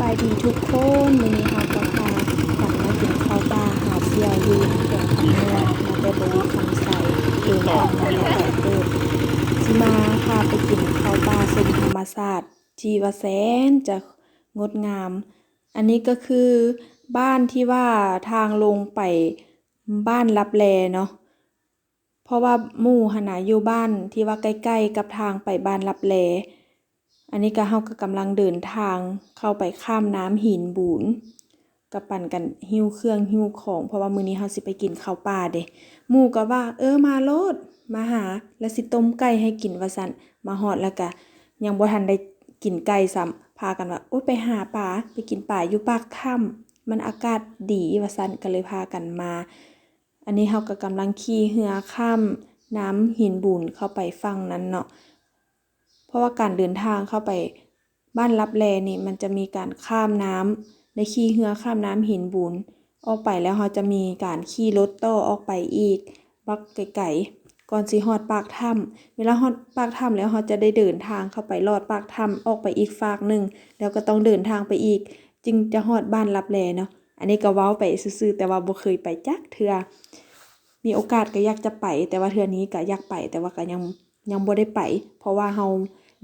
บายดีทุกคนวันนี้เราก็พากันมากินข้าวปลาหาเสี่ยวอยู่เขื่อนคำนวณมาแต่บริคำใสเดินทางมาในแต่เติบสิมาพาไปกินข้าวปลาทรงธรรมศาสตร์ที่ว่าแสนจะงดงาม อันนี้ก็คือบ้านที่ว่าทางลงไปบ้านลับแลเนาะเพราะว่าหมู่หนนะอยู่บ้านที่ว่าใกล้ๆกับทางไปบ้านลับแล อันนี้ก็เฮาก็กำลังเดินทางเข้าไปข้ามน้ำหินบูนก็ปั่นกันหิ้วเครื่องหิ้วของเพราะว่ามื้อนี้เฮาสิไปกินข้าวป่าเด้หมู่ก็ว่ามาโลดมาหาแล้วสิต้มไก่ให้กินว่าซั่นมาฮอดแล้วก็ยังบ่ทันได้กินไก่ซ้ำพากันว่าโอ๊ยไปหาปลาไปกินปลาอยู่ปากถ้ำมันอากาศดีว่าซั่นก็เลยพากันมา อันนี้เฮาก็กำลังขี่เรือข้ามน้ำหินบูนเข้าไปฝั่งนั้นเนาะ เพราะว่าการเดินทางเข้าไปบ้านลับแลนี่มันจะมีการข้ามน้ำในขี่เรือข้ามน้ำหินบูนออกไปแล้วเราจะมีการขี่รถต่อออกไปอีกบักไกลๆก่อนสิฮอดปากถ้ำเวลาฮอดปากถ้ำแล้วเราจะได้เดินทางเข้าไปลอดปากถ้ำออกไปอีกฝากหนึ่งแล้วก็ต้องเดินทางไปอีกจึงจะฮอดบ้านลับแลเนาะอันนี้ก็เว้าไปซื่อๆแต่ว่าบ่เคยไปจักเทื่อมีโอกาสก็อยากจะไปแต่ว่าเทื่อนี้ก็อยากไปแต่ว่าก็ยังบ่ได้ไปเพราะว่าเรา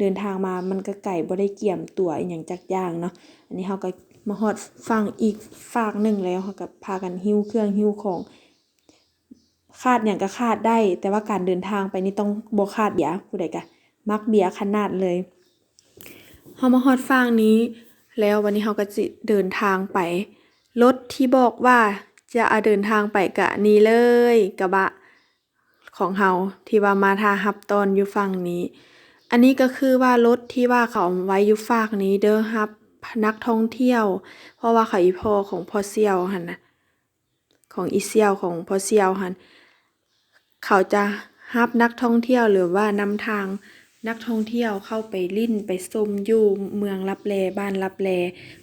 เดินทางมามันก็ไกลบ่ได้เกี่ยมตัวอีหยังจักอย่างเนาะอันนี้เราก็มาฮอดฝั่งอีกฝากหนึ่งแล้วเราก็พากันหิ้วเครื่องหิ้วของคาดหยังก็คาดได้แต่ว่าการเดินทางไปนี่ต้องบ่คาดเบียร์ผู้ใดก็มักเบียร์ขนาดเลยเรามาฮอดฝั่งนี้แล้ววันนี้เราก็สิเดินทางไปรถที่บอกว่าจะเดินทางไปกะนี้เลยกระบะของเฮาที่ว่ามาท่ารับตอนอยู่ฝั่งนี้อันนี้ก็คือว่ารถที่ว่าเขาไว้อยู่ฝากนี้เด้อรับนักท่องเที่ยวเพราะว่าเขาอีพ่อของพ่อเสี่ยวหั่นน่ะของอีเสี่ยวของพ่อเสี่ยวหั่นเขาจะรับนักท่องเที่ยวหรือว่านำทางนักท่องเที่ยวเข้าไปลิ้นไปชมอยู่เมืองลับแลบ้านลับแล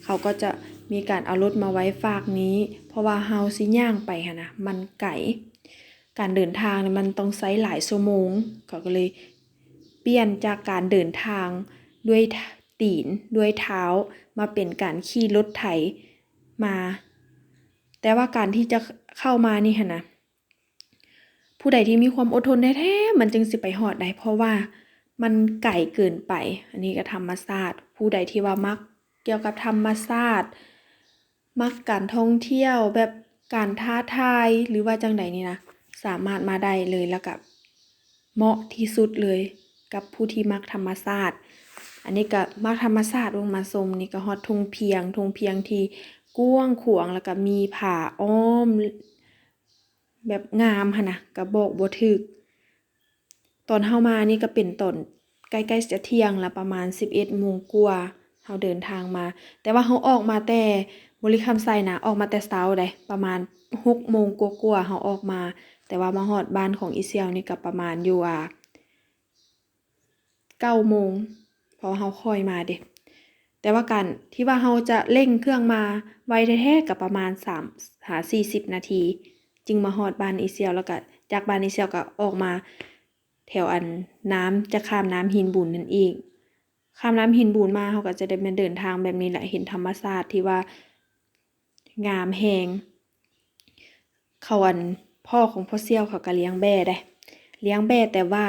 เขาก็จะมีการเอารถมาไว้ฝากนี้เพราะว่าเฮาสิย่างไปหั่นน่ะมันไกลการเดินทางเนี่ยมันต้องใช้หลายชั่วโมงเขาก็เลยเปลี่ยนจากการเดินทางด้วยตีนด้วยเท้ามาเป็นการขี่รถไถมาแต่ว่าการที่จะเข้ามานี่หั่นน่ะผู้ใดที่มีความอดทนแท้ๆมันจึงสิไปฮอดได้เพราะว่ามันไกลเกินไปอันนี้ก็ธรรมชาติผู้ใดที่ว่ามักเกี่ยวกับธรรมชาติมักการท่องเที่ยวแบบการท้าทายหรือว่าจังใดนี่นะสามารถมาได้เลยแล้วก็เหมาะที่สุดเลยกับผู้ที่มักธรรมชาติอันนี้ก็มักธรรมชาติลงมาชมนี่ก็ฮอดทุ่งเพียงที่กว้างขวางแล้วก็มีผาอ้อมแบบงามหั่นน่ะก็บอกบ่ถูกตอนเฮามานี่ก็เป็นตอนใกล้ๆจะเที่ยงแล้วประมาณ 11 โมงกว่าเฮาเดินทางมาแต่ว่าเฮาออกมาแต่บริคำไซนะออกมาแต่เช้าได้ประมาณ 6 โมงกว่าๆเฮาออกมาแต่ว่ามาฮอดบ้านของอีเซียวนี่ก็ประมาณอยู่9 โมงเพราะเฮาค่อยมาเด้แต่ว่าการที่ว่าเฮาจะเร่งเครื่องมาไวแท้ๆก็ประมาณ40 นาทีจึงมาฮอดบ้านอีเซียวแล้วก็จากบ้านอีเซียวก็ออกมาแถวอันน้ำจะข้ามน้ำหินบูนนั่นอีกข้ามน้ำหินบูนมาเฮาก็จะได้มาเดินทางแบบนี้แหละเห็นธรรมชาติที่ว่างามแฮงเขาอันพ่อของพ่อเสี่ยวเขาก็เลี้ยงแบ่ได้เลี้ยงแบ่แต่ว่า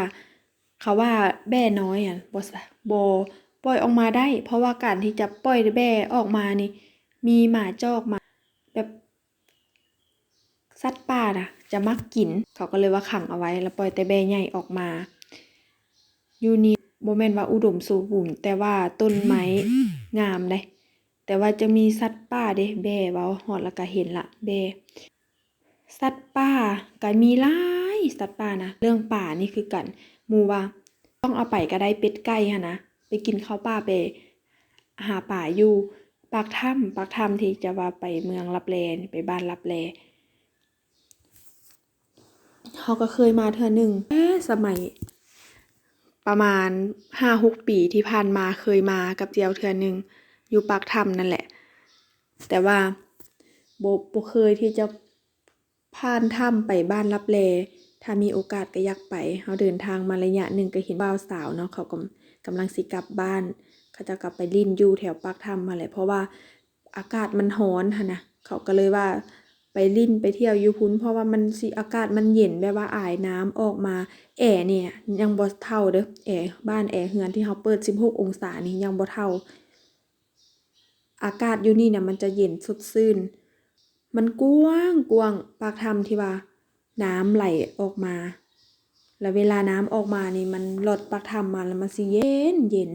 เขาว่าแบ่น้อยบ่ปล่อยออกมาได้เพราะว่าการที่จะปล่อยแบ่ออกมานี่มีหมาจอกมาแบบสัตว์ป่าน่ะจะมักกินเขาก็เลยว่าขังเอาไว้แล้วปล่อยแต่แบ่ใหญ่ออกมาอยู่นี่บ่แม่นว่าอุดมสมบูรณ์แต่ว่าต้นไม้งามเด้แต่ว่าจะมีสัตว์ป่าเด้แบ่เว้าฮอดแล้วก็เห็นละแบ่สัตว์ป่าก็มีหลายสัตว์ป่านะเรื่องป่านี่คือกันหมู่ว่าต้องเอาไปก็ได้เป็ดไก่หั่นนะไปกินข้าวป่าไปหาป่าอยู่ปากถ้ำที่จะว่าไปเมืองลับแลไปบ้านลับแลเขาก็เคยมาเทื่อหนึ่งสมัยประมาณ 5-6 ปีที่ผ่านมาเคยมากับเจียวเทื่อหนึ่งอยู่ปากถ้ำนั่นแหละแต่ว่าบ่เคยที่จะผ่านถ้ำไปบ้านลับแลถ้ามีโอกาสก็อยากไปเราเดินทางมาระยะหนึ่งก็เห็นบ่าวสาวเนาะเขากำลังสิกลับบ้าน เขาจะกลับไปลิ้นอยู่แถวปากถ้ำมาแหละเพราะว่าอากาศมันร้อนค่ะนะเขาก็เลยว่าไปลิ้นไปเที่ยวอยู่พุ้นเพราะว่ามันสิอากาศมันเย็นแบบว่าอายน้ำออกมาแอร์เนี่ยยังบ่เท่าเด้อแอร์บ้านแอร์เฮือนที่เขาเปิด16องศานี่ยังบ่เท่าอากาศอยู่นี่เนี่ยมันจะเย็นสดชื่นมันกว้างกว้างปากถ้ำที่ว่าน้ำไหลออกมาแล้วเวลาน้ำออกมานี่มันลดปากถ้ำมาแล้วมันสิเย็นเย็น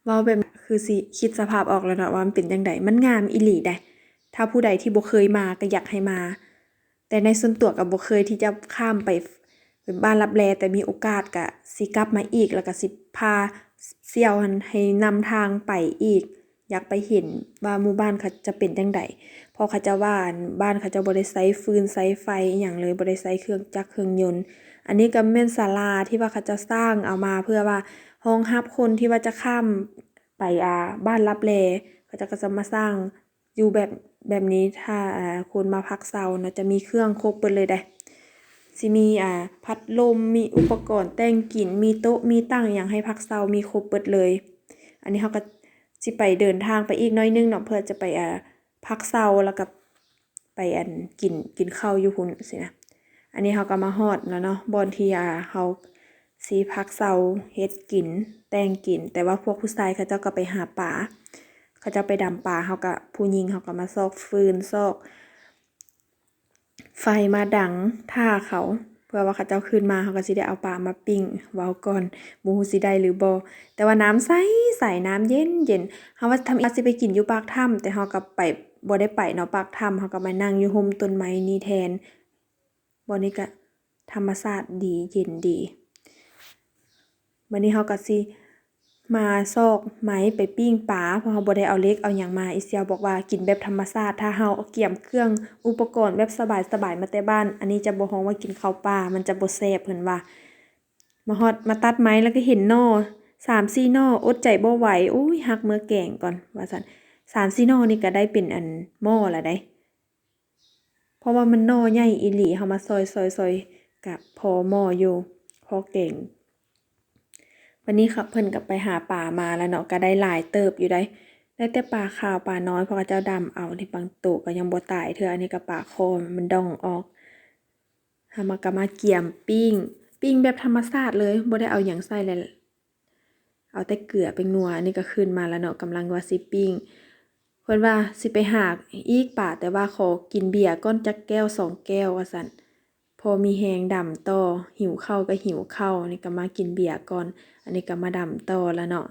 เว้าแบบคือสิคิดสภาพออกแล้วเนาะว่ามันเป็นจั่งใดมันงามอีหลีเดะถ้าผู้ใดที่บ่เคยมาก็อยากให้มาแต่ในส่วนตัวก็บ่เคยที่จะข้ามไปบ้านลับแลแต่มีโอกาสก็สิกลับมาอีกแล้วก็สิพาเสี่ยวหั้นให้นำทางไปอีกอยากไปเห็นว่าหมู่บ้านเขาจะเป็นจั่งใดเพราะเขาเจ้าว่าบ้านเขาเจ้าบ่ได้ใช้ฟืนใช้ไฟอิหยังเลยบ่ได้ใช้เครื่องจักรเครื่องยนต์อันนี้ก็แม่นศาลาที่ว่าเขาจะสร้างเอามาเพื่อว่า รองรับคนที่ว่าจะข้ามไปบ้านลับแลเขาจะมาสร้างอยู่แบบนี้ถ้าคนมาพักเซาเนาะจะมีเครื่องครบเบิดเลยเด้สิมีพัดลมมีอุปกรณ์แต่งกลิ่นมีโต๊ะมีตั้งหยังให้พักเซามีครบเบิดเลย อันนี้เขาก็สิไปเดินทางไปอีกหน้อยนึงเนาะเพื่อจะไปพักเซาแล้วก็ไปกินข้าวอยู่พุ่นสินะอันนี้เขาก็มาฮอดแล้วเนาะบอนที่เขาสิพักเซาเฮ็ดกินแต่งกินแต่ว่าพวกผู้ชายเขาเจ้าก็ไปหาปลาเขาเจ้าไปดำปลาเขาก็ผู้หญิงเขาก็มาซอกฟืนซอกไฟมาดังท่าเขาเพื่อว่าเขาเจ้าขึ้นมาเขาก็สิได้เอาปลามาปิ้งเว้าก่อนบ่ฮู้สิได้หรือบ่แต่ว่าน้ำใสน้ำเย็นเฮาว่าทำอีกสิไปกินอยู่ปากถ้ำแต่เฮาก็ไปบ่ได้ไปเนาะปากถ้ำเฮาก็มานั่งอยู่ร่มต้นไม้นี่แทนบ่นี้ก็ธรรมชาติดีเย็นดีบัดนี้เฮาก็สิมาซอกไม้ไปปิ้งปลาเพราะเฮาบ่ได้เอาเหล็กเอาหยังมาอีเสี่ยวบอกว่ากินแบบธรรมชาติถ้าเฮาเอาเกียมเครื่องอุปกรณ์แบบสบายๆมาแต่บ้านอันนี้จะบ่ฮ้องว่ากินข้าวปลามันจะบ่แซ่บเพิ่นว่ามาฮอดมาตัดไม้แล้วก็เห็นหน่อ3-4หน่ออดใจบ่ไหวโอ้ยรักมื้อแกงก่อนว่าซั่น3-4หน่อนี่ก็ได้เป็นหม้อละได้เพราะว่ามันหน่อใหญ่อีหลีเฮามาซอยๆๆก็พอหม้ออยู่พอแกง วันนี้ครับเพิ่นก็ไปหาปลามาแล้วเนาะก็ได้หลายเติบอยู่ได้แต่ปลาขาวปลาน้อยเพราะเขาเจ้าดำเอาที่บางตัวก็ยังบ่ตายเทื่ออันนี้ก็ปลาคอมันดองออกหามาก็มาเกี่ยมปิ้งแบบธรรมชาติเลยบ่ได้เอาหยังใส่เลยเอาแต่เกลือเป็นนัวอันนี้ก็ขึ้นมาแล้วเนาะกำลังว่าสิปิ้งเพิ่นว่าสิไปหาอีกปลาแต่ว่าขอกินเบียร์ก่อนจักแก้ว2แก้วว่าซั่นพอมีแฮงดำต่อหิวข้าวก็หิวข้าวนี่ก็มากินเบียร์ก่อนอันนี้ก็มาดำต่อแล้วเนาะ